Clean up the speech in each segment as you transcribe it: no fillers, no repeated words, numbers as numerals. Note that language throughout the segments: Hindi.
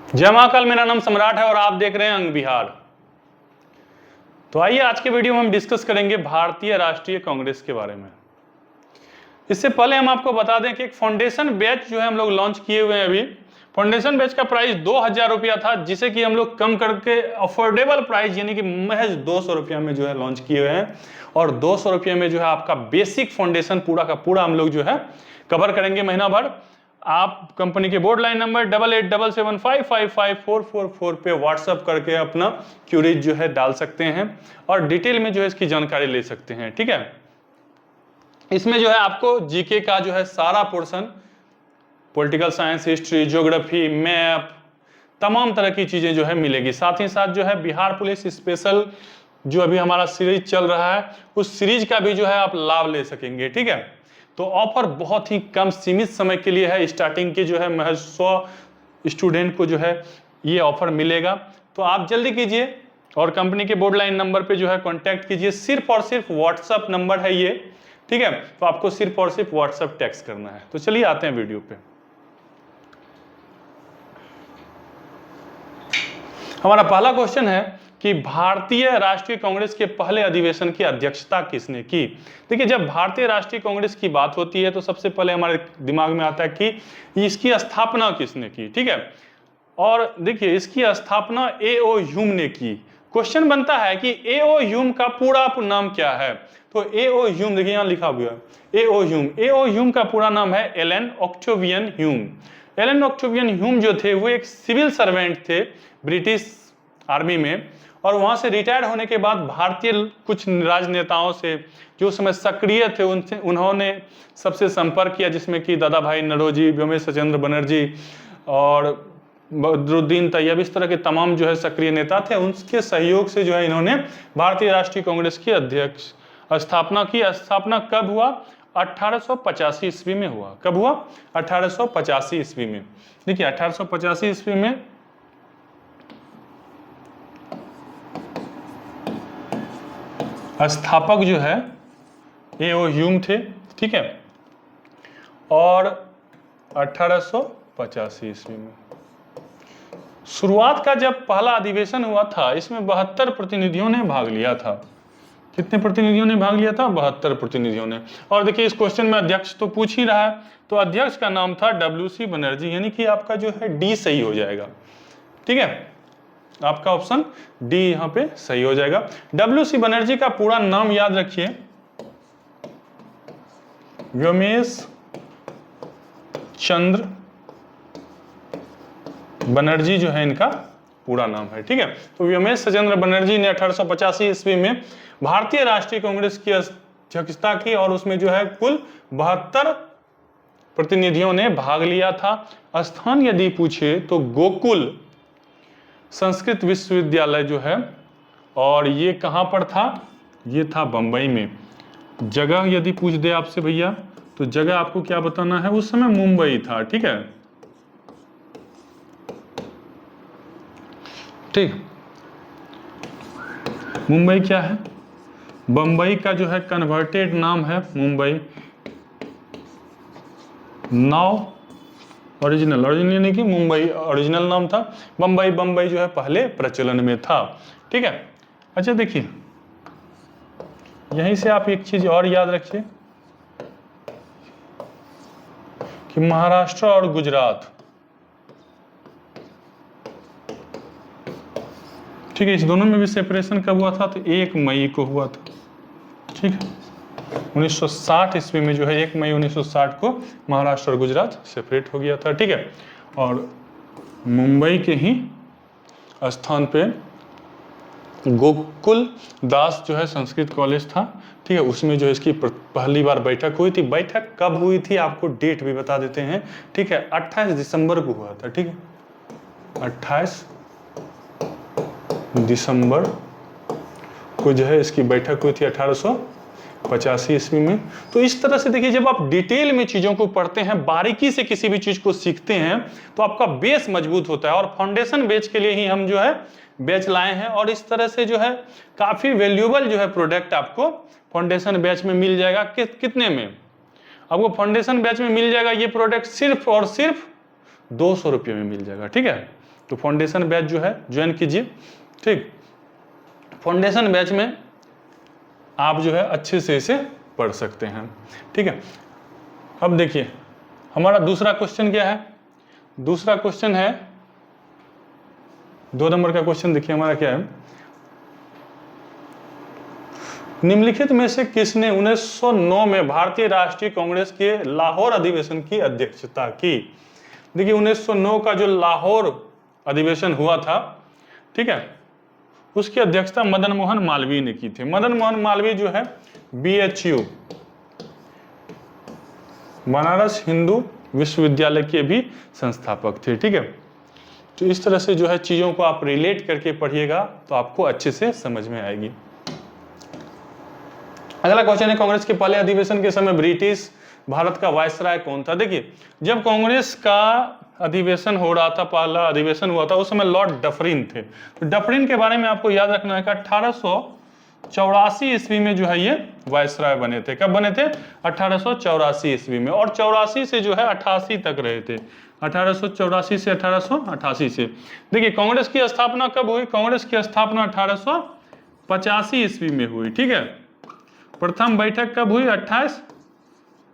जय महाकाल, मेरा नाम सम्राट है और आप देख रहे हैं अंग बिहार। तो आइए आज के वीडियो में हम डिस्कस करेंगे भारतीय राष्ट्रीय कांग्रेस के बारे में। इससे पहले हम आपको बता दें कि एक फाउंडेशन बैच जो है हम लोग लॉन्च किए हुए हैं। अभी फाउंडेशन बैच का प्राइस 2000 रुपया था, जिसे कि हम लोग कम करके अफोर्डेबल प्राइस यानी कि महज 200 रुपया में जो है लॉन्च किए हुए हैं। और 200 रुपये में जो है आपका बेसिक फाउंडेशन पूरा का पूरा हम लोग जो है कवर करेंगे महीना भर। आप कंपनी के बोर्ड लाइन नंबर 8877555444 पे व्हाट्सएप करके अपना क्यूरीज जो है डाल सकते हैं और डिटेल में जो है इसकी जानकारी ले सकते हैं। ठीक है, इसमें जो है आपको जीके का जो है सारा portion, political science, history, geography, map, तमाम तरह की चीजें जो है मिलेगी। साथ ही साथ जो है बिहार पुलिस स्पेशल जो अभी हमारा सीरीज चल रहा है, उस सीरीज का भी जो है आप लाभ ले सकेंगे। ठीक है, तो ऑफर बहुत ही कम सीमित समय के लिए है। स्टार्टिंग के जो है महज 100 स्टूडेंट को जो है ये ऑफर मिलेगा। तो आप जल्दी कीजिए और कंपनी के बोर्ड लाइन नंबर पे जो है कांटेक्ट कीजिए। सिर्फ और सिर्फ व्हाट्सएप नंबर है ये। ठीक है, तो आपको सिर्फ और सिर्फ व्हाट्सएप टेक्स्ट करना है। तो चलिए आते हैं वीडियो पे। हमारा पहला क्वेश्चन है कि भारतीय राष्ट्रीय कांग्रेस के पहले अधिवेशन की अध्यक्षता किसने की। देखिए, जब भारतीय राष्ट्रीय कांग्रेस की बात होती है तो सबसे पहले हमारे दिमाग में आता है कि इसकी स्थापना किसने की। ठीक है, और देखिए इसकी स्थापना A.O. ह्यूम ने की। क्वेश्चन बनता है कि A.O. ह्यूम का पूरा नाम क्या है। तो A.O. ह्यूम देखिए यहाँ लिखा हुआ है A.O. ह्यूम। A.O. ह्यूम का पूरा नाम है Allan Octavian Hume. Allan Octavian Hume जो थे वो एक सिविल सर्वेंट थे ब्रिटिश आर्मी में, और वहां से रिटायर होने के बाद भारतीय कुछ राजनेताओं से जो उस समय सक्रिय थे उनसे उन्होंने सबसे संपर्क किया, जिसमें कि दादा भाई नौरोजी, व्योमेश सचेंद्र बनर्जी और बदरुद्दीन तैयब, इस तरह के तमाम जो है सक्रिय नेता थे। उनके सहयोग से जो है इन्होंने भारतीय राष्ट्रीय कांग्रेस की अध्यक्ष स्थापना की। स्थापना कब हुआ? 1885 ईस्वी में हुआ। कब हुआ? 1885 ईस्वी में। देखिए 1885 ईस्वी में स्थापक जो है A.O. ह्यूम थे। ठीक है, और 1885 ईस्वी में शुरुआत का जब पहला अधिवेशन हुआ था, इसमें 72 प्रतिनिधियों ने भाग लिया था। कितने प्रतिनिधियों ने भाग लिया था? 72 प्रतिनिधियों ने। और देखिए इस क्वेश्चन में अध्यक्ष तो पूछ ही रहा है, तो अध्यक्ष का नाम था W.C. बनर्जी, यानी कि आपका जो है डी सही हो जाएगा। ठीक है, आपका ऑप्शन डी यहां पे सही हो जाएगा। W.C. बनर्जी का पूरा नाम याद रखिए, व्योमेश चंद्र बनर्जी जो है इनका पूरा नाम है। ठीक है, तो व्योमेश चंद्र बनर्जी ने 1885 ईस्वी में भारतीय राष्ट्रीय कांग्रेस की अध्यक्षता की और उसमें जो है कुल 72 प्रतिनिधियों ने भाग लिया था। स्थान यदि पूछे तो गोकुल संस्कृत विश्वविद्यालय जो है, और ये कहां पर था? ये था बंबई में। जगह यदि पूछ दे आपसे भैया, तो जगह आपको क्या बताना है? उस समय मुंबई था। ठीक है, ठीक, मुंबई क्या है? बंबई का जो है कन्वर्टेड नाम है मुंबई। नाउ ओरिजिनल यानी कि मुंबई ओरिजिनल नाम था। बंबई जो है पहले प्रचलन में था। ठीक है, अच्छा देखिए यहीं से आप एक चीज और याद रखिए कि महाराष्ट्र और गुजरात, ठीक है, इस दोनों में भी सेपरेशन कब हुआ था? तो 1 मई को हुआ था। ठीक है, 1960 ईस्वी में जो है 1 मई 1960 को महाराष्ट्र और गुजरात सेपरेट हो गया था। ठीक है, और मुंबई के ही स्थान पे गोकुल दास जो है संस्कृत कॉलेज था। ठीक है, उसमें जो है इसकी पहली बार बैठक हुई थी। बैठक कब हुई थी आपको डेट भी बता देते हैं। ठीक है, 28 दिसंबर को हुआ था। ठीक है, 28 दिसंबर को जो है इसकी बैठक हुई थी 1885 ईस्वी में। तो इस तरह से देखिए, जब आप डिटेल में चीजों को पढ़ते हैं, बारीकी से किसी भी चीज को सीखते हैं, तो आपका बेस मजबूत होता है। और फाउंडेशन बैच के लिए ही हम जो है बैच लाए हैं, और इस तरह से जो है काफी वैल्यूएबल जो है प्रोडक्ट आपको फाउंडेशन बैच में मिल जाएगा। कितने में? आपको फाउंडेशन बैच में मिल जाएगा ये प्रोडक्ट सिर्फ और सिर्फ 200 रुपये में मिल जाएगा। ठीक है, तो फाउंडेशन बैच जो है ज्वाइन कीजिए, ठीक। फाउंडेशन बैच में आप जो है अच्छे से इसे पढ़ सकते हैं, ठीक है। अब देखिए हमारा दूसरा क्वेश्चन क्या है, दूसरा क्वेश्चन है 2 नंबर का क्वेश्चन। देखिए हमारा क्या है, निम्नलिखित में से किसने 1909 में भारतीय राष्ट्रीय कांग्रेस के लाहौर अधिवेशन की अध्यक्षता की। देखिए 1909 का जो लाहौर अधिवेशन हुआ था, ठीक है, उसकी अध्यक्षता मदन मोहन मालवीय ने की थी। मदन मोहन मालवीय जो है BHU बनारस हिंदू विश्वविद्यालय के भी संस्थापक थे, ठीक है। तो इस तरह से जो है चीजों को आप रिलेट करके पढ़िएगा तो आपको अच्छे से समझ में आएगी। अगला क्वेश्चन है, कांग्रेस के पहले अधिवेशन के समय ब्रिटिश भारत का वायसराय कौन था। देखिए जब कांग्रेस का अधिवेशन हो रहा था, पहला अधिवेशन हुआ था, उस समय लॉर्ड डफरिन थे। तो डफरिन के बारे में आपको याद रखना है कि 1884 ईस्वी में जो है ये वायसराय बने थे। कब बने थे? 1884 ईस्वी में, और 84 से जो है 88 तक रहे थे। 1884 से 1888 से। देखिए कांग्रेस की स्थापना कब हुई? कांग्रेस की स्थापना 1885 ईस्वी में हुई, ठीक है। प्रथम बैठक कब हुई? 28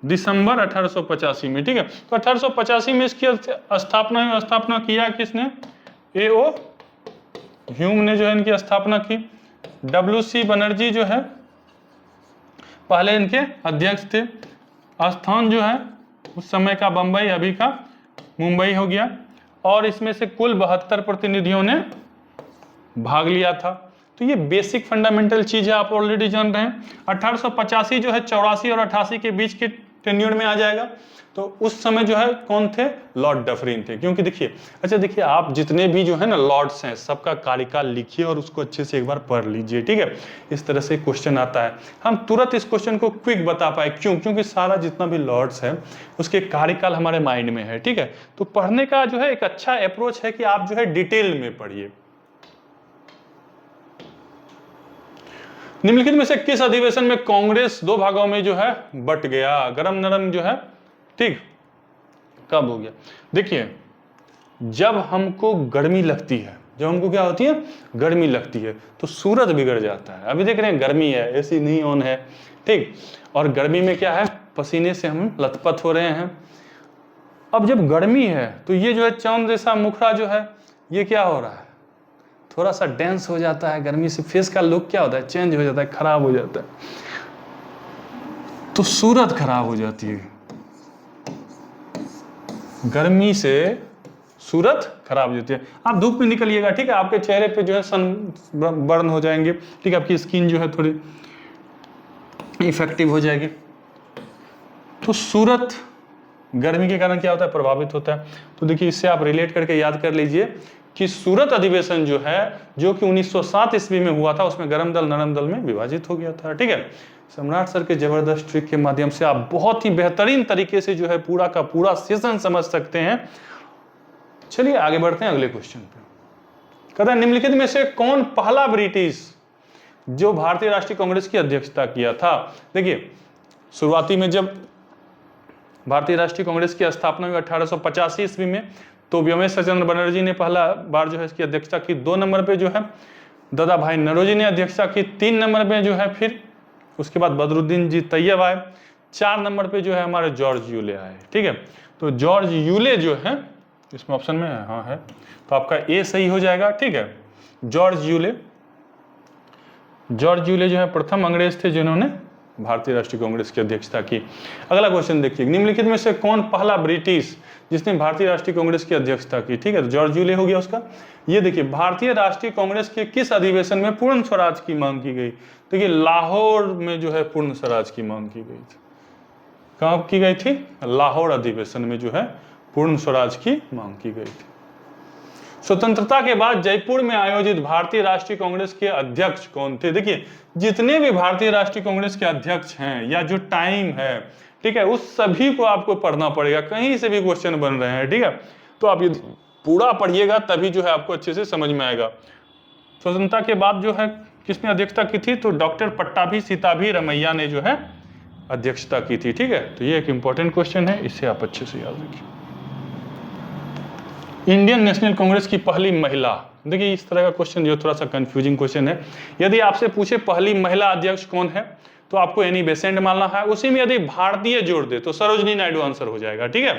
दिसंबर 1885 में, ठीक है। तो 1885 में इसकी स्थापना हुई। स्थापना किया किसने? A.O. ह्यूम ने जो है इनकी स्थापना की। W.C. बनर्जी जो है पहले इनके अध्यक्ष थे। स्थान जो है उस समय का बंबई, अभी का मुंबई हो गया, और इसमें से कुल 72 प्रतिनिधियों ने भाग लिया था। तो ये बेसिक फंडामेंटल चीज है, आप ऑलरेडी जान रहे हैं। 1885 जो है 84 और 88 के बीच के टेन्योर में आ जाएगा। तो उस समय जो है कौन थे? लॉर्ड डफरिन थे। क्योंकि देखिए, अच्छा देखिए, आप जितने भी जो है ना लॉर्ड्स हैं, सबका कार्यकाल लिखिए और उसको अच्छे से एक बार पढ़ लीजिए, ठीक है। इस तरह से क्वेश्चन आता है। हम तुरंत इस क्वेश्चन को क्विक बता पाए, क्यों? क्योंकि सारा जितना भी लॉर्ड्स है उसके कार्यकाल हमारे माइंड में है, ठीक है। तो पढ़ने का जो है एक अच्छा अप्रोच है कि आप जो है डिटेल में पढ़िए। निम्नलिखित में से किस अधिवेशन में कांग्रेस 2 भागों में जो है बट गया? गरम नरम जो है, ठीक, कब हो गया? देखिए जब हमको गर्मी लगती है, जब हमको क्या होती है? गर्मी लगती है, तो सूरत बिगड़ जाता है। अभी देख रहे हैं गर्मी है, एसी नहीं ऑन है, ठीक, और गर्मी में क्या है? पसीने से हम लथपथ हो रहे हैं। अब जब गर्मी है तो ये जो है चांद जैसा मुखड़ा जो है ये क्या हो रहा है? थोड़ा सा डेंस हो जाता है। गर्मी से फेस का लुक क्या होता है? चेंज हो जाता है, खराब हो जाता है। तो सूरत खराब हो जाती है, गर्मी से सूरत खराब हो जाती है। आप धूप में निकलिएगा, ठीक है, आपके चेहरे पे जो है सन बर्न हो जाएंगे, ठीक है, आपकी स्किन जो है थोड़ी इफेक्टिव हो जाएगी। तो सूरत गर्मी के कारण क्या होता है? प्रभावित होता है। तो देखिए इससे आप रिलेट करके याद कर लीजिए कि सूरत अधिवेशन जो है, जो कि 1907 ईस्वी में हुआ था, उसमें गरम दल नरम दल में विभाजित हो गया था, ठीक है। सम्राट सर के जबरदस्त ट्रिक के माध्यम से आप बहुत ही बेहतरीन तरीके से जो है पूरा का पूरा सेशन समझ सकते हैं। चलिए आगे बढ़ते हैं अगले क्वेश्चन पे। कहता है निम्नलिखित में से कौन पहला ब्रिटिश जो भारतीय राष्ट्रीय कांग्रेस की अध्यक्षता किया था? देखिए शुरुआती में जब भारतीय राष्ट्रीय कांग्रेस की स्थापना हुई 1885 ईस्वी में, तो व्योमेश चंद्र बनर्जी ने पहला बार जो है इसकी अध्यक्षता की। 2 नंबर पे जो है दादा भाई नौरोजी ने अध्यक्षता की। 3 नंबर पे जो है फिर उसके बाद बदरुद्दीन जी तैयब आए। 4 नंबर पे जो है हमारे जॉर्ज यूले आए, ठीक है। तो जॉर्ज यूले जो है इसमें ऑप्शन में है, हाँ है, तो आपका ए सही हो जाएगा, ठीक है। जॉर्ज यूले जो है प्रथम अंग्रेज थे जिन्होंने भारतीय राष्ट्रीय कांग्रेस की अध्यक्षता की। अगला क्वेश्चन देखिए, निम्नलिखित में से कौन पहला ब्रिटिश जिसने भारतीय राष्ट्रीय कांग्रेस की अध्यक्षता की? ठीक है, तो जॉर्ज यूले हो गया उसका। ये देखिए भारतीय राष्ट्रीय कांग्रेस के किस अधिवेशन में पूर्ण स्वराज की मांग की गई? देखिए लाहौर में जो है पूर्ण स्वराज की मांग की गई थी। कहाँ की गई थी? लाहौर अधिवेशन में जो है पूर्ण स्वराज की मांग की गई थी। स्वतंत्रता के बाद जयपुर में आयोजित भारतीय राष्ट्रीय कांग्रेस के अध्यक्ष कौन थे? देखिए जितने भी भारतीय राष्ट्रीय कांग्रेस के अध्यक्ष हैं या जो टाइम है, ठीक है, उस सभी को आपको पढ़ना पड़ेगा, कहीं से भी क्वेश्चन बन रहे हैं, ठीक है। तो आप ये पूरा पढ़िएगा तभी जो है आपको अच्छे से समझ में आएगा। स्वतंत्रता के बाद जो है किसने अध्यक्षता की थी? तो डॉक्टर पट्टाभी सीताभी रमैया ने जो है अध्यक्षता की थी, ठीक है। तो ये एक इंपॉर्टेंट क्वेश्चन है, इसे आप अच्छे से याद रखिए। इंडियन नेशनल कांग्रेस की पहली महिला, देखिए इस तरह का क्वेश्चन जो थोड़ा सा कंफ्यूजिंग क्वेश्चन है। यदि आपसे पूछे पहली महिला अध्यक्ष कौन है तो आपको एनी बेसेंट मानना है। उसी में यदि भारतीय जोड़ दे तो सरोजनी नायडू आंसर हो जाएगा, ठीक है।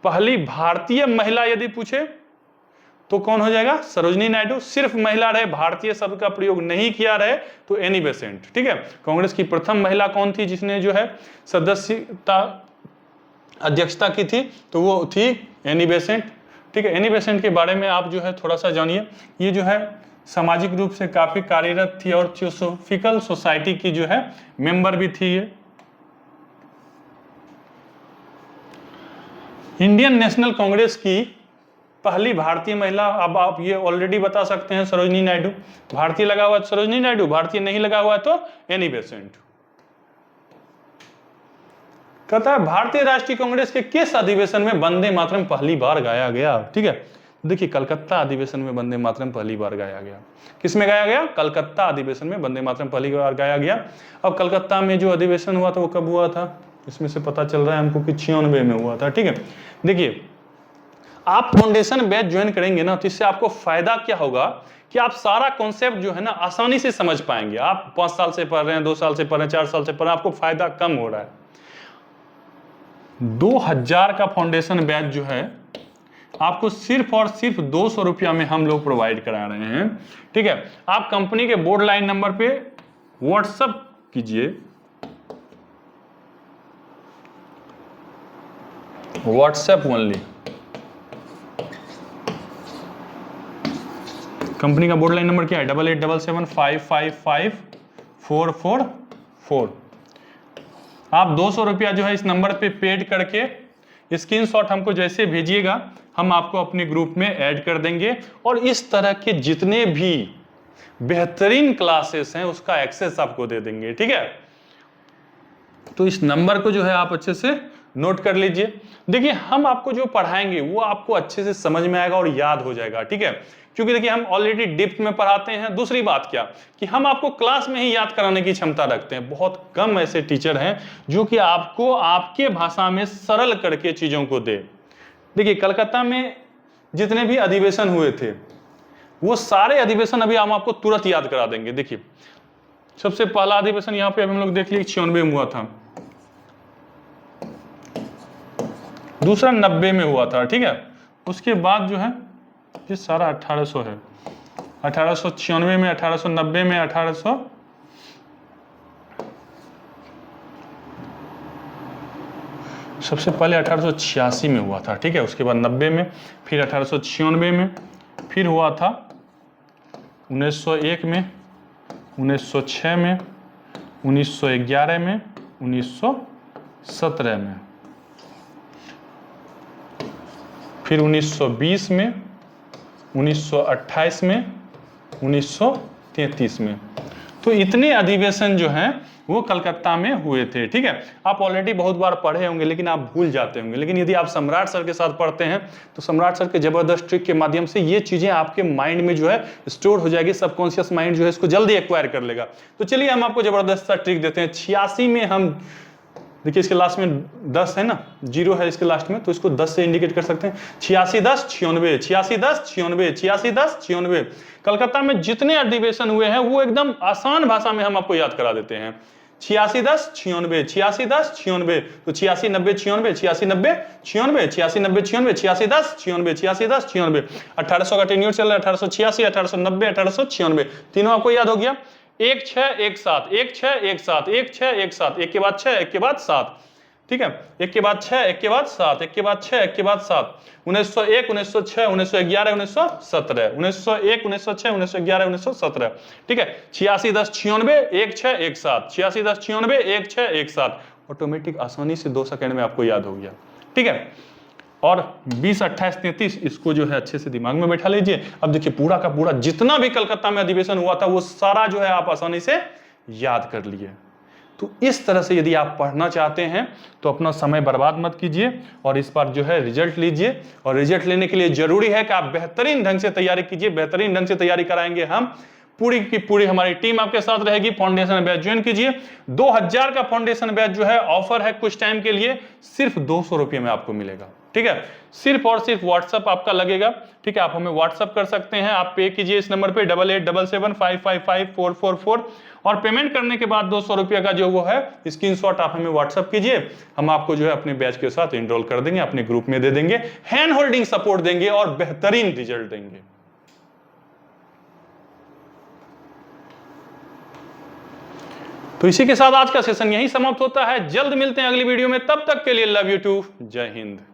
पहली भारतीय महिला यदि पूछे तो कौन हो जाएगा, सरोजनी नायडू। सिर्फ महिला रहे, भारतीय शब्द का प्रयोग नहीं किया रहे तो एनी बेसेंट, ठीक है। कांग्रेस की प्रथम महिला कौन थी जिसने जो है सदस्यता अध्यक्षता की थी, तो वो थी एनी बेसेंट, ठीक है। एनी बेसेंट के बारे में आप जो है थोड़ा सा जानिए। ये जो है सामाजिक रूप से काफी कार्यरत थी और थियोसोफिकल सोसाइटी की जो है मेंबर भी थी ये। इंडियन नेशनल कांग्रेस की पहली भारतीय महिला, अब आप ये ऑलरेडी बता सकते हैं सरोजनी नायडू। भारतीय लगा हुआ है सरोजनी नायडू, भारतीय नहीं लगा हुआ है तो एनी बेसेंट। कहता है भारतीय राष्ट्रीय कांग्रेस के किस अधिवेशन में वंदे मातरम पहली बार गाया गया, ठीक है। देखिए कलकत्ता अधिवेशन में वंदे मातरम पहली बार गाया गया। किसमें गाया गया, कलकत्ता अधिवेशन में वंदे मातरम पहली बार गाया गया। अब कलकत्ता में जो अधिवेशन हुआ था वो कब हुआ था, इसमें से पता चल रहा है हमको कि 96 में हुआ था, ठीक है। देखिए आप फाउंडेशन बैच ज्वाइन करेंगे ना तो इससे आपको फायदा क्या होगा कि आप सारा कॉन्सेप्ट जो है ना आसानी से समझ पाएंगे। आप 5 साल से पढ़ रहे हैं, 2 साल से पढ़ रहे हैं, 4 साल से पढ़ रहे हैं, आपको फायदा कम हो रहा है। 2000 का फाउंडेशन बैच जो है आपको सिर्फ और सिर्फ 200 रुपया में हम लोग प्रोवाइड करा रहे हैं, ठीक है। आप कंपनी के बोर्ड लाइन नंबर पे व्हाट्सएप कीजिए, व्हाट्सएप ओनली। कंपनी का बोर्ड लाइन नंबर क्या है, 8877555444। आप 200 रुपया जो है इस नंबर पे पेड करके स्क्रीनशॉट हमको जैसे भेजिएगा हम आपको अपने ग्रुप में ऐड कर देंगे और इस तरह के जितने भी बेहतरीन क्लासेस हैं उसका एक्सेस आपको दे देंगे, ठीक है। तो इस नंबर को जो है आप अच्छे से नोट कर लीजिए। देखिए हम आपको जो पढ़ाएंगे वो आपको अच्छे से समझ में आएगा और याद हो जाएगा, ठीक है। क्योंकि देखिए हम ऑलरेडी डिप्थ में पढ़ाते हैं। दूसरी बात क्या कि हम आपको क्लास में ही याद कराने की क्षमता रखते हैं। बहुत कम ऐसे टीचर हैं जो कि आपको आपके भाषा में सरल करके चीजों को दे। देखिए कलकत्ता में जितने भी अधिवेशन हुए थे वो सारे अधिवेशन अभी हम आपको तुरंत याद करा देंगे। देखिए सबसे पहला अधिवेशन यहाँ पे हम लोग देख लिए 96 में हुआ था, दूसरा 90 में हुआ था, ठीक है। उसके बाद जो है ये सारा 1800 है, 1896 में, 1890 में, 1800 सबसे पहले 1886 में हुआ था, ठीक है। उसके बाद 90 में, फिर 1896 में, फिर हुआ था 1901 में, 1906 में, 1911 में, 1917 में, फिर 1920 में, 1928 में, 1933 में। तो इतने अधिवेशन जो हैं वो कलकत्ता में हुए थे, ठीक है। आप ऑलरेडी बहुत बार पढ़े होंगे लेकिन आप भूल जाते होंगे। लेकिन यदि आप सम्राट सर के साथ पढ़ते हैं तो सम्राट सर के जबरदस्त ट्रिक के माध्यम से ये चीजें आपके माइंड में जो है स्टोर हो जाएगी। सबकॉन्शियस माइंड जो है इसको जल्दी एक्वायर कर लेगा। तो चलिए हम आपको जबरदस्त सा ट्रिक देते हैं। 86 में हम देखिए इसके लास्ट में 10 है ना, 0 है इसके लास्ट में, तो इसको 10 से इंडिकेट कर सकते हैं। 86 10 96, 86 10 96, 86 10 96। कलकत्ता में जितने अधिवेशन हुए हैं वो एकदम आसान भाषा में हम आपको याद करा देते हैं। 86 10 96, 86 10 96, तो 86 90 96, 86 90 96, 86 90 96, 86 10 96, 86 10 96। 1800 का टेन्योर चल रहा है, 1886, 1890, 1896। तीनों आपको याद हो गया। 1 6 1 7, 1 6 1 7, 1 6 1 7, एक के बाद 6, एक के बाद 7, ठीक है। एक के बाद 6, एक के बाद 7, एक के बाद 6, एक के बाद 7। 1901 1906 1911 1917, 1901 1906 1911 1917, ठीक है। 86 10 96 1 6 1 7, 86 10 96 1 6 1 7। ऑटोमेटिक आसानी से 2 सेकंड में आपको याद हो गया, ठीक है। और 20 28 33 इसको जो है अच्छे से दिमाग में बैठा लीजिए। अब देखिए पूरा का पूरा जितना भी कलकत्ता में अधिवेशन हुआ था वो सारा जो है आप आसानी से याद कर लिए। तो इस तरह से यदि आप पढ़ना चाहते हैं तो अपना समय बर्बाद मत कीजिए और इस बार जो है रिजल्ट लीजिए। और रिजल्ट लेने के लिए जरूरी है कि आप बेहतरीन ढंग से तैयारी कीजिए। बेहतरीन ढंग से तैयारी कराएंगे हम, पूरी की पूरी हमारी टीम आपके साथ रहेगी। फाउंडेशन बैच ज्वाइन कीजिए। 2000 का फाउंडेशन बैच जो है ऑफर है कुछ टाइम के लिए, सिर्फ 200 रुपये में आपको मिलेगा। ठीक है, सिर्फ और सिर्फ व्हाट्सअप आपका लगेगा। ठीक है, आप हमें व्हाट्सअप कर सकते हैं, आप पे कीजिए इस नंबर पे 8877555444 और पेमेंट करने के बाद 200 रुपये का जो वो है स्क्रीनशॉट आप हमें व्हाट्सअप कीजिए। हम आपको जो है अपने बैच के साथ एनरोल कर देंगे, अपने ग्रुप में दे देंगे, हैंड होल्डिंग सपोर्ट देंगे और बेहतरीन रिजल्ट देंगे। तो इसी के साथ आज का सेशन यहीं समाप्त होता है। जल्द मिलते हैं अगली वीडियो में, तब तक के लिए लव यू टू, जय हिंद।